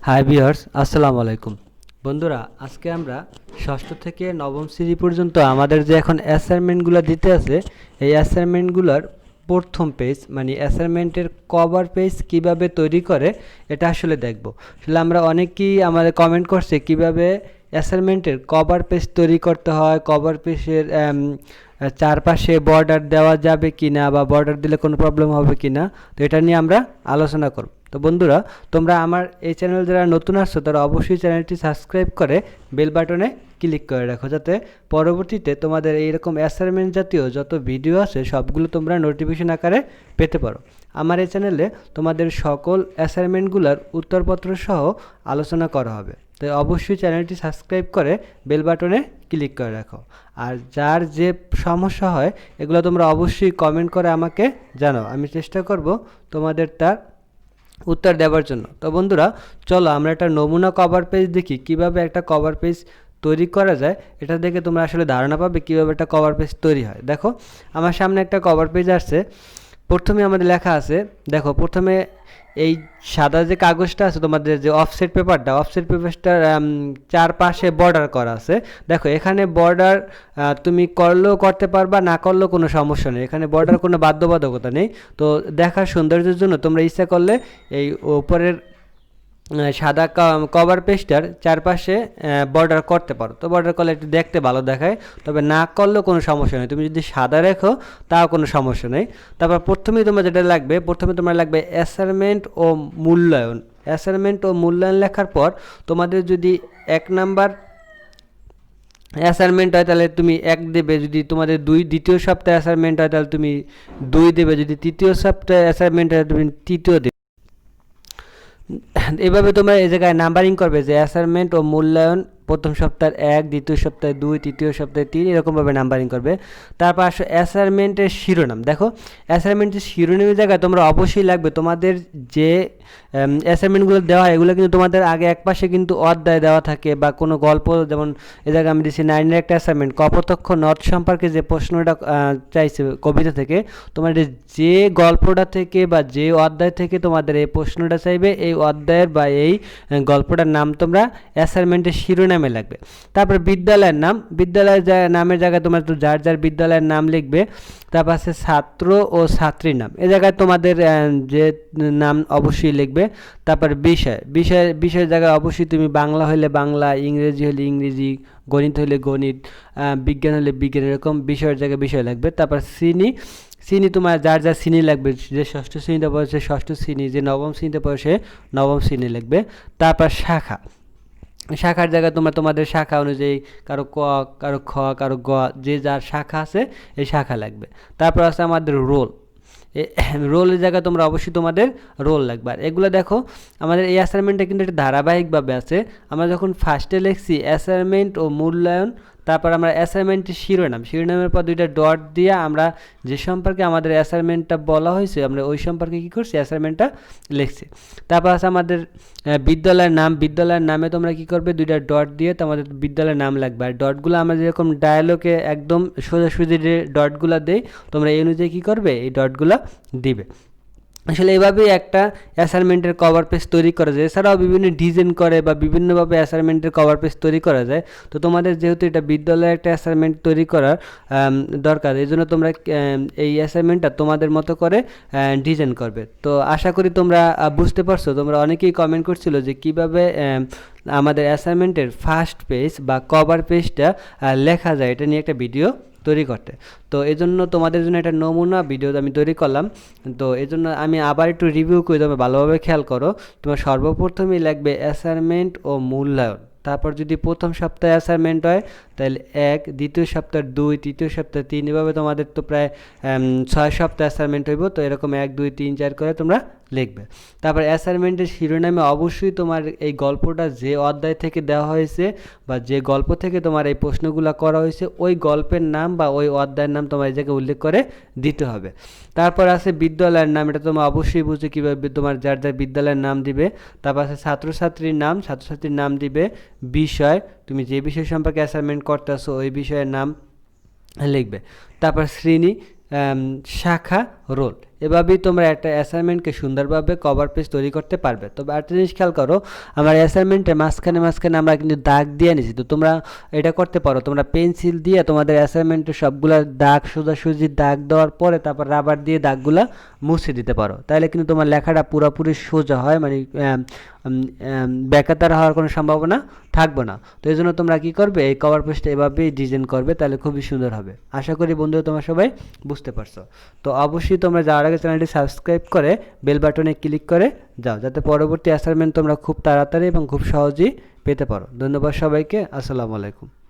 Hi viewers, আসসালামু আলাইকুম। বন্ধুরা, আজকে আমরা ষষ্ঠ থেকে নবম শ্রেণী পর্যন্ত আমাদের যে এখন অ্যাসাইনমেন্টগুলো দিতে আছে, এই অ্যাসাইনমেন্টগুলোর প্রথম পেজ মানে অ্যাসাইনমেন্টের কভার পেজ কিভাবে তৈরি করে এটা আসলে দেখব। আসলে আমরা অনেকেই আমাদের কমেন্ট করছে কিভাবে অ্যাসাইনমেন্টের কভার পেজ তৈরি করতে হয়, কভার পেজের চারপাশে বর্ডার দেওয়া যাবে কি না বা বর্ডার দিলে কোনো প্রবলেম হবে কি না, তো এটা নিয়ে আমরা আলোচনা করব। তো বন্ধুরা, তোমরা আমার এই চ্যানেল যারা নতুন আসছো তারা অবশ্যই চ্যানেলটি সাবস্ক্রাইব করে বেল বাটনে ক্লিক করে রাখো, যাতে পরবর্তীতে তোমাদের এইরকম অ্যাসাইনমেন্ট জাতীয় যত ভিডিও আছে সবগুলো তোমরা নোটিফিকেশন আকারে পেতে পারো। আমার এই চ্যানেলে তোমাদের সকল অ্যাসাইনমেন্টগুলোর উত্তরপত্র সহ আলোচনা করা হবে, তাই অবশ্যই চ্যানেলটি সাবস্ক্রাইব করে বেল বাটনে ক্লিক করে রাখো। আর যার যে সমস্যা হয় এগুলো তোমরা অবশ্যই কমেন্ট করে আমাকে জানাও, আমি চেষ্টা করব তোমাদের তার উত্তর দেওয়ার জন্য। তো বন্ধুরা, চলো আমরা একটা নমুনা কভার পেজ দেখি কিভাবে একটা কভার পেজ তৈরি করা যায়। এটা দেখে তোমরা আসলে ধারণা পাবে কিভাবে একটা কভার পেজ তৈরি হয়। দেখো, আমার সামনে একটা কভার পেজ আসছে। প্রথমে আমাদের লেখা আছে, দেখো প্রথমে এই সাদা যে কাগজটা আছে তোমাদের যে অফসেট পেপারটা, অফসেট পেপারটার চারপাশে বর্ডার করা আছে। দেখো এখানে বর্ডার তুমি করলেও করতে পারবা, না করলেও কোনো সমস্যা নেই, এখানে বর্ডার কোনো বাধ্যবাধকতা নেই। তো দেখার সৌন্দর্যের জন্য তোমরা ইচ্ছা করলে এই উপরের সাদা কভার পেজটার চারপাশে বর্ডার করতে পারো। তো বর্ডার করলে একটু দেখতে ভালো দেখায়, তবে না করলেও কোনো সমস্যা নেই, তুমি যদি সাদা রেখো তাও কোনো সমস্যা নেই। তারপর প্রথমেই তোমার যেটা লাগবে, প্রথমে তোমার লাগবে অ্যাসাইনমেন্ট ও মূল্যায়ন। অ্যাসাইনমেন্ট ও মূল্যায়ন লেখার পর তোমাদের যদি 1 নাম্বার অ্যাসাইনমেন্ট হয় তাহলে তুমি 1 দেবে, যদি তোমাদের দ্বিতীয় সপ্তাহে অ্যাসাইনমেন্ট হয় তাহলে তুমি 2 দেবে, যদি তৃতীয় সপ্তাহে অ্যাসাইনমেন্ট হয় তুমি তৃতীয় দেবে। এভাবে তোমরা এই জায়গায় নাম্বারিং করবে যে অ্যাসাইনমেন্ট ও মূল্যায়ন প্রথম সপ্তাহের 1, দ্বিতীয় সপ্তাহে 2, তৃতীয় সপ্তাহে 3, এরকমভাবে নাম্বারিং করবে। তারপর আসো অ্যাসাইনমেন্টের শিরোনাম। দেখো অ্যাসাইনমেন্টের শিরোনামের জায়গায় তোমরা অবশ্যই লাগবে তোমাদের যে অ্যাসাইনমেন্টগুলো দেওয়া হয় এগুলো কিন্তু তোমাদের আগে এক পাশে কিন্তু অধ্যায় দেওয়া থাকে বা কোনো গল্প, যেমন এ জায়গায় আমি দিচ্ছি 9-এর একটা অ্যাসাইনমেন্ট, কপোতক্ষ নদ সম্পর্কে যে প্রশ্নটা চাইছে কবিতা থেকে, তোমাদের যে গল্পটা থেকে বা যে অধ্যায় থেকে তোমাদের এই প্রশ্নটা চাইবে এই অধ্যায়ের বা এই গল্পটার নাম তোমরা অ্যাসাইনমেন্টের শিরোনামে লাগবে। তারপর বিদ্যালয়ের নাম, বিদ্যালয়ের নামের জায়গায় তোমরা তো যার যার বিদ্যালয়ের নাম লিখবে। তারপর আছে ছাত্র ও ছাত্রীর নাম, এ জায়গায় তোমাদের যে নাম অবশ্যই লিখবে। তারপর বিষয়ের জায়গায় অবশ্যই তুমি বাংলা হলে বাংলা, ইংরেজি হলে ইংরেজি, গণিত হলে গণিত, বিজ্ঞান হলে বিজ্ঞান, এরকম বিষয়ের জায়গায় বিষয় লাগবে। তারপর শ্রেণী তোমার যার যার শ্রেণী লাগবে, যে ষষ্ঠ শ্রেণীতে পড়ে সে ষষ্ঠ শ্রেণী, যে নবম শ্রেণীতে পড়ে সে নবম শ্রেণী লিখবে। তারপর শাখার জায়গায় তোমরা তোমাদের শাখা অনুযায়ী কারো ক, কারো খ, কারো গ, যে যার শাখা আছে এই শাখা লাগবে। তারপর আছে আমাদের রোলের জায়গায় তোমরা অবশ্যই তোমাদের রোল লাগবে। আর এগুলো দেখো আমাদের এই অ্যাসাইনমেন্টটা কিন্তু একটা ধারাবাহিকভাবে আছে। আমরা যখন ফার্স্টে লিখছি অ্যাসাইনমেন্ট ও মূল্যায়ন, তারপর আমরা অ্যাসাইনমেন্টের শিরোনামের পর 2টা ডট দিয়ে আমরা যে সম্পর্কে আমাদের অ্যাসাইনমেন্টটা বলা হয়েছে আমরা ওই সম্পর্কে কী করছি, অ্যাসাইনমেন্টটা লিখছি। তারপর আছে আমাদের বিদ্যালয়ের নামে তোমরা কী করবে, 2টা ডট দিয়ে তোমাদের বিদ্যালয়ের নাম লাগবে। আর ডটগুলো আমরা যেরকম ডায়ালগে একদম সোজাসুজি যে ডটগুলো দেই তোমরা এই অনুযায়ী কী করবে, এই ডটগুলো দিবে। আসলে এইভাবেই একটা অ্যাসাইনমেন্টের কভার পেজ তৈরি করা যায়। এছাড়াও বিভিন্ন ডিজাইন করে বা বিভিন্নভাবে অ্যাসাইনমেন্টের কভার পেজ তৈরি করা যায়। তো তোমাদের যেহেতু এটা বিদ্যালয়ে একটা অ্যাসাইনমেন্ট তৈরি করার দরকার, এই জন্য তোমরা এই অ্যাসাইনমেন্টটা তোমাদের মতো করে ডিজাইন করবে। তো আশা করি তোমরা বুঝতে পারছো। তোমরা অনেকেই কমেন্ট করছিল যে কীভাবে আমাদের অ্যাসাইনমেন্টের ফার্স্ট পেজ বা কভার পেজটা লেখা যায়, এটা নিয়ে একটা ভিডিও তৈরি করতে। তো এই জন্য তোমাদের জন্য একটা নমুনা ভিডিও আমি তৈরি করলাম। তো এই জন্য আমি আবার একটু রিভিউ করে তোমরা ভালোভাবে খেয়াল করো। তোমার সর্বপ্রথমেই লাগবে অ্যাসাইনমেন্ট ও মূল্যায়ন। তারপর যদি প্রথম সপ্তাহে অ্যাসাইনমেন্ট হয় তাহলে 1, দ্বিতীয় সপ্তাহে 2, তৃতীয় সপ্তাহে 3, এভাবে তোমাদের তো প্রায় 6 সপ্তাহ অ্যাসাইনমেন্ট হইব। তো এরকম 1, 2, 3, 4 করে তোমরা লিখবে। তারপর অ্যাসাইনমেন্টের শিরোনামে অবশ্যই তোমার এই গল্পটা যে অধ্যায় থেকে দেওয়া হয়েছে বা যে গল্প থেকে তোমার এই প্রশ্নগুলো করা হয়েছে ওই গল্পের নাম বা ওই অধ্যায়ের নাম তোমার এই জায়গায় উল্লেখ করে দিতে হবে। তারপর আছে বিদ্যালয়ের নাম, এটা তোমরা অবশ্যই বুঝে কীভাবে তোমার যার যার বিদ্যালয়ের নাম দিবে। তারপর আছে ছাত্রছাত্রীর নাম দিবে। বিষয়, তুমি যে বিষয় সম্পর্কে অ্যাসাইনমেন্ট করতেছো ওই বিষয়ের নাম লিখবে। তারপর শ্রেণী, শাখা, রোল। এভাবেই তোমরা একটা অ্যাসাইনমেন্টকে সুন্দরভাবে কভার পেজ তৈরি করতে পারবে। তবে আরেকটা জিনিস খেয়াল করো, আমার অ্যাসাইনমেন্টের মাঝখানে মাঝখানে আমরা কিন্তু দাগ দিয়ে নিছি। তো তোমরা এটা করতে পারো, তোমরা পেন্সিল দিয়ে তোমাদের অ্যাসাইনমেন্টের সবগুলা দাগ সোজাসুজি দাগ দেওয়ার পরে তারপর রাবার দিয়ে দাগগুলা মুছে দিতে পারো। তাহলে কিন্তু তোমার লেখাটা পুরোপুরি সোজা হয়, মানে বেকাতার হওয়ার কোনো সম্ভাবনা থাকবে না। তো এই জন্য তোমরা কী করবে, এই কভার পেজটা এভাবেই ডিজাইন করবে, তাহলে খুবই সুন্দর হবে। আশা করি বন্ধুরা তোমরা সবাই বুঝতে পারছো। তো অবশ্যই তোমরা যাওয়ার আগে চ্যানেলটি সাবস্ক্রাইব করে বেল বাটনে ক্লিক করে যাও, যাতে পরবর্তী অ্যাসাইনমেন্ট তোমরা খুব তাড়াতাড়ি এবং খুব সহজেই পেতে পারো। ধন্যবাদ সবাইকে। আসসালামু আলাইকুম।